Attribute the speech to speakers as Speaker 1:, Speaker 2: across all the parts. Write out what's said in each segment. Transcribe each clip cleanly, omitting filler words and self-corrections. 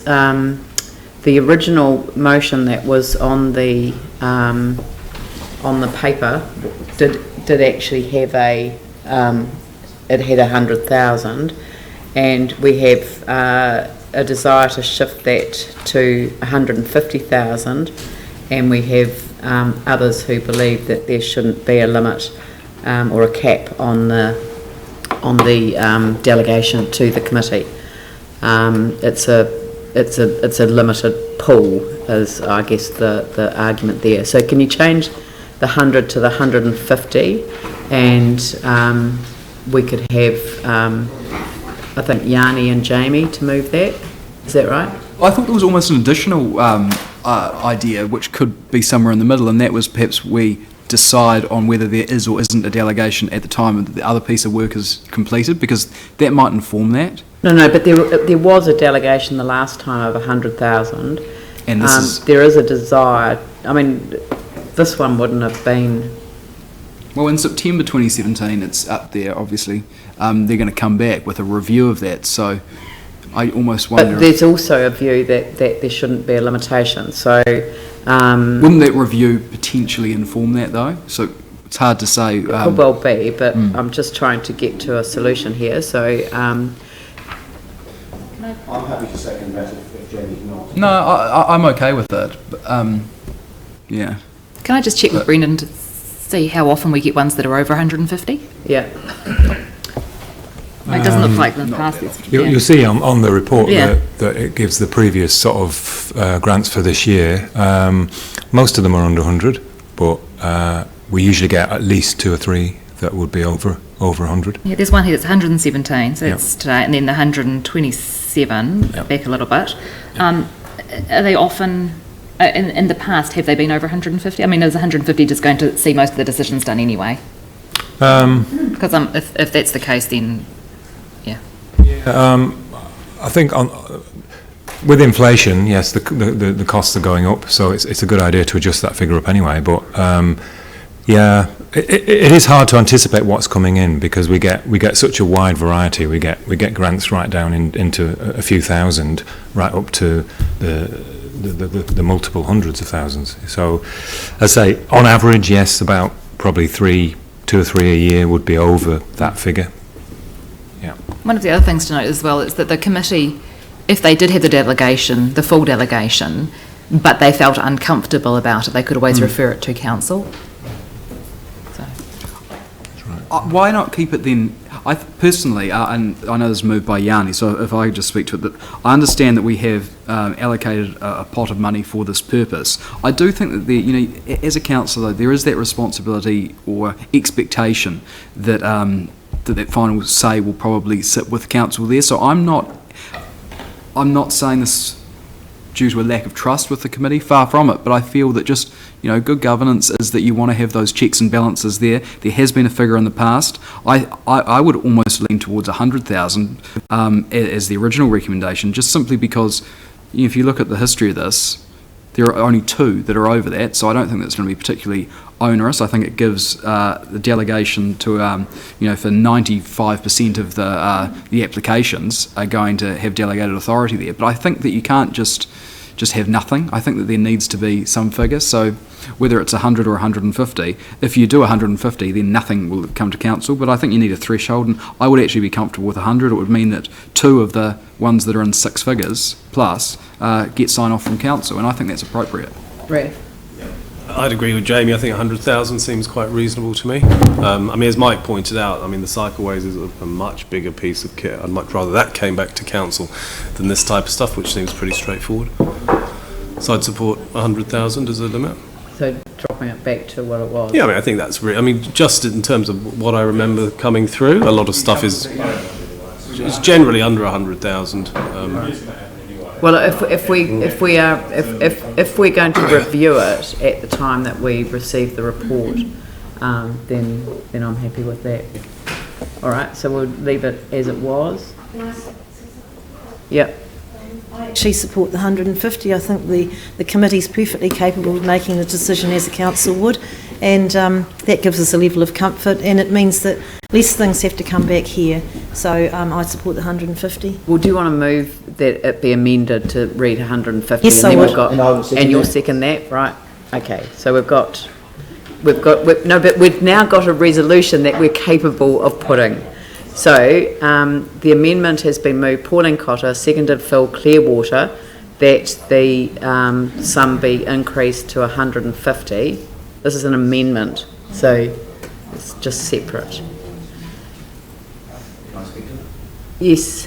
Speaker 1: the original motion that was on the paper did actually have it had 100,000, and we have a desire to shift that to 150,000, and we have others who believe that there shouldn't be a limit or a cap on the delegation to the committee. It's a limited pool, is I guess the argument there. So can you change the 100 to the 150, and we could have I think Yanni and Jamie to move that. Is that right?
Speaker 2: I thought there was almost an additional idea which could be somewhere in the middle, and that was perhaps we decide on whether there is or isn't a delegation at the time that the other piece of work is completed, because that might inform that. No,
Speaker 1: but there was a delegation the last time of 100,000,
Speaker 2: and
Speaker 1: there is a desire. I mean, this one wouldn't have been.
Speaker 2: Well, in September 2017, it's up there. Obviously, they're going to come back with a review of that. So, I almost wonder.
Speaker 1: But there's also a view that there shouldn't be a limitation. So.
Speaker 2: Wouldn't that review potentially inform that, though? So it's hard to say.
Speaker 1: It could well be, but I'm just trying to get to a solution here. So
Speaker 3: I'm happy to second that if Jamie's not.
Speaker 2: No, I'm okay with that. But, yeah.
Speaker 4: Can I just check with Brendan to see how often we get ones that are over 150?
Speaker 1: Yeah.
Speaker 4: It doesn't look like in the past.
Speaker 5: You'll see on the report that it gives the previous sort of grants for this year. Most of them are under 100, but we usually get at least 2 or 3 that would be over 100.
Speaker 4: Yeah, there's one here that's 117, so that's today, and then the 127, back a little bit. Are they often, in the past, have they been over 150? I mean, is 150 just going to see most of the decisions done anyway? Because if that's the case, then...
Speaker 5: I think with inflation, yes, the costs are going up, so it's a good idea to adjust that figure up anyway. But it is hard to anticipate what's coming in, because we get such a wide variety. We get grants right down into a few thousand, right up to the multiple hundreds of thousands. So, I say on average, yes, about probably 2 or 3 a year would be over that figure. Yeah.
Speaker 4: One of the other things to note as well is that the committee, if they did have the full delegation, but they felt uncomfortable about it, they could always refer it to council. So.
Speaker 5: That's right.
Speaker 2: Why not keep it then? I personally, and I know this is moved by Yanni, so if I could just speak to it, that I understand that we have allocated a pot of money for this purpose. I do think that as a councillor, there is that responsibility or expectation that that final say will probably sit with council there. So I'm not saying this due to a lack of trust with the committee, far from it, but I feel that just good governance is that you want to have those checks and balances there. There has been a figure in the past. I would almost lean towards 100,000 as the original recommendation, just simply because if you look at the history of this, there are only 2 that are over that, so I don't think that's going to be particularly onerous. I think it gives the delegation to, for 95% of the applications are going to have delegated authority there. But I think that you can't just have nothing. I think that there needs to be some figure. So whether it's 100 or 150, if you do 150, then nothing will come to council. But I think you need a threshold, and I would actually be comfortable with 100. It would mean that 2 of the ones that are in 6 figures plus get sign off from council, and I think that's appropriate.
Speaker 1: Right.
Speaker 6: I'd agree with Jamie. I think 100,000 seems quite reasonable to me. I mean, as Mike pointed out, the cycleways is a much bigger piece of kit. I'd much rather that came back to council than this type of stuff, which seems pretty straightforward. So I'd support 100,000 as a limit.
Speaker 1: So dropping it back to what it was.
Speaker 6: Yeah, I think that's just in terms of what I remember coming through, a lot of stuff is generally under 100,000.
Speaker 1: Well, if we're going to review it at the time that we receive the report, then I'm happy with that. All right, so we'll leave it as it was. Yep.
Speaker 7: I actually support the 150. I think the committee's perfectly capable of making the decision as a council would, and that gives us a level of comfort, and it means that less things have to come back here. So I support the 150.
Speaker 1: Well, do you want to move that it be amended to read 150?
Speaker 7: Yes,
Speaker 1: and
Speaker 7: I
Speaker 1: then
Speaker 7: would.
Speaker 1: we've got,
Speaker 3: And I will second
Speaker 1: and you'll
Speaker 3: that.
Speaker 1: second that, right? Okay, so but we've now got a resolution that we're capable of putting. So the amendment has been moved, Pauline Cotter, seconded Phil Clearwater, that the sum be increased to 150. This is an amendment, so it's just separate. Yes.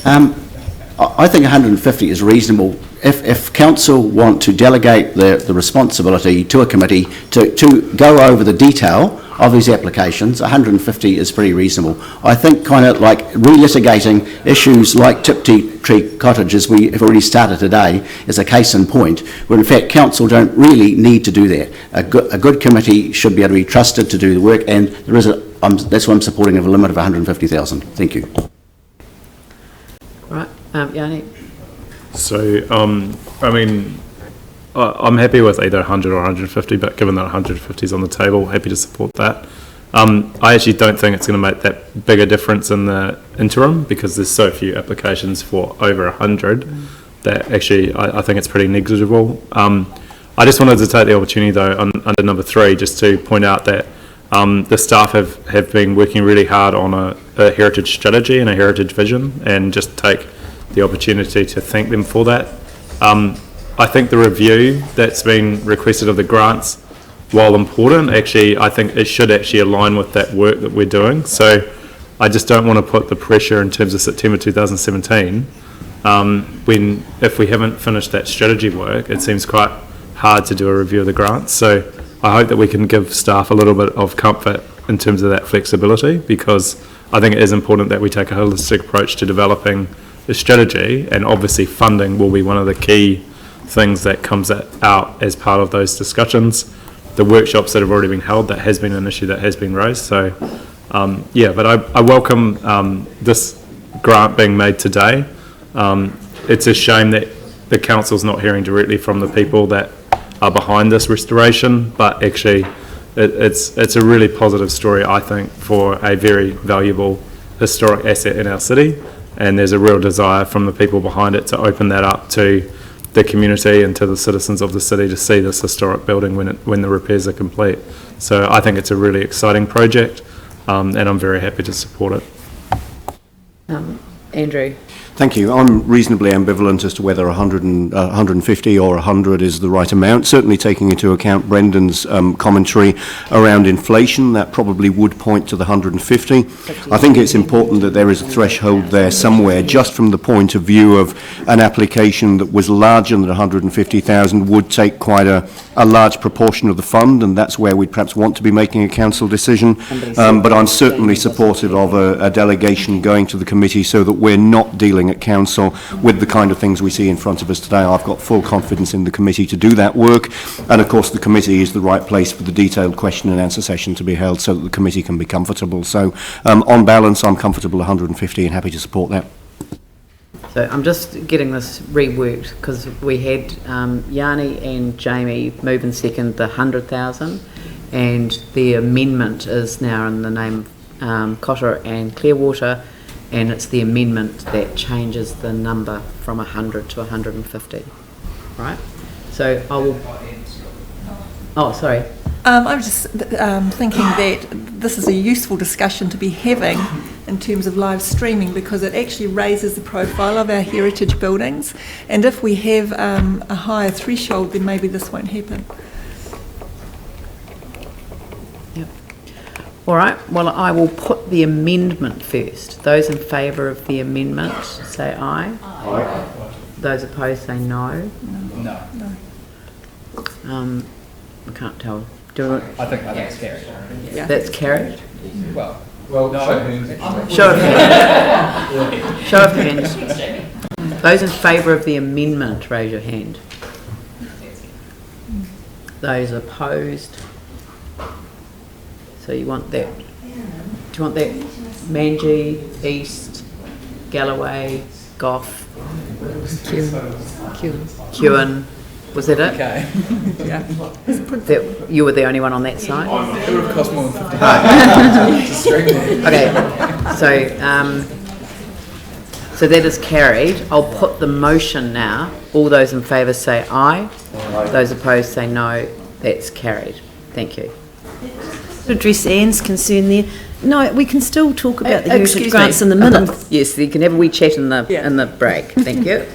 Speaker 3: I think 150 is reasonable. If council want to delegate the responsibility to a committee to go over the detail of these applications, 150 is pretty reasonable. I think kind of like relitigating issues like Tiptree Cottage, as we have already started today, is a case in point, where in fact council don't really need to do that. A good committee should be able to be trusted to do the work, and there is that's why I'm supporting a limit of 150,000. Thank you.
Speaker 1: Right, Yanni.
Speaker 8: So, I mean, I'm happy with either 100 or 150, but given that 150 is on the table, happy to support that. I actually don't think it's going to make that big a difference in the interim, because there's so few applications for over 100 that actually I think it's pretty negligible. I just wanted to take the opportunity, though, under number 3, just to point out that the staff have been working really hard on a heritage strategy and a heritage vision, and just take the opportunity to thank them for that. I think the review that's been requested of the grants, while important, actually I think it should actually align with that work that we're doing. So I just don't want to put the pressure in terms of September 2017 when, if we haven't finished that strategy work, it seems quite hard to do a review of the grants. So I hope that we can give staff a little bit of comfort in terms of that flexibility, because I think it is important that we take a holistic approach to developing the strategy, and obviously funding will be one of the key things that comes out as part of those discussions. The workshops that have already been held, that has been an issue that has been raised. So yeah, but I welcome this grant being made today. It's a shame that the council's not hearing directly from the people that are behind this restoration, but actually it's a really positive story, I think, for a very valuable historic asset in our city, and there's a real desire from the people behind it to open that up to the community and to the citizens of the city to see this historic building when the repairs are complete. So I think it's a really exciting project, and I'm very happy to support it.
Speaker 1: Andrew.
Speaker 9: Thank you. I'm reasonably ambivalent as to whether 150 or 100 is the right amount. Certainly taking into account Brendan's commentary around inflation, that probably would point to the 150. I think it's important that there is a threshold there somewhere, just from the point of view of an application that was larger than 150,000 would take quite a large proportion of the fund, and that's where we'd perhaps want to be making a council decision. But I'm certainly supportive of a delegation going to the committee so that we're not dealing at council with the kind of things we see in front of us today. I've got full confidence in the committee to do that work, and of course the committee is the right place for the detailed question and answer session to be held so that the committee can be comfortable. So on balance, I'm comfortable 150 and happy to support that.
Speaker 1: So I'm just getting this reworked, because we had Yanni and Jamie move and second the 100,000, and the amendment is now in the name of Cotter and Clearwater, and it's the amendment that changes the number from 100 to 150, right? So I will... Oh, sorry.
Speaker 10: I'm just thinking that this is a useful discussion to be having in terms of live streaming, because it actually raises the profile of our heritage buildings, and if we have a higher threshold, then maybe this won't happen.
Speaker 1: Yep. All right, well, I will put the amendment first. Those in favour of the amendment say aye. Aye. Those opposed say no.
Speaker 2: No.
Speaker 1: I can't tell.
Speaker 2: I think that's carried.
Speaker 10: Yeah.
Speaker 1: That's carried?
Speaker 2: Well,
Speaker 8: Well,
Speaker 2: no.
Speaker 1: Show of hands. Show of hands. Those in favour of the amendment, raise your hand. Those opposed. So you want that? Do you want that? Manji, East, Galloway, Gough, Kewen, Was that it?
Speaker 11: Okay.
Speaker 1: That you were the only one on that side?
Speaker 11: It would have cost more than £50 to stream it.
Speaker 1: Okay, so that is carried. I'll put the motion now. All those in favour say aye. Those opposed say no. That's carried. Thank you.
Speaker 7: To address Anne's concern there, no, we can still talk about the heritage
Speaker 1: Excuse
Speaker 7: grants
Speaker 1: me.
Speaker 7: in the minutes.
Speaker 1: Yes, you can have a wee chat in the break. Thank you.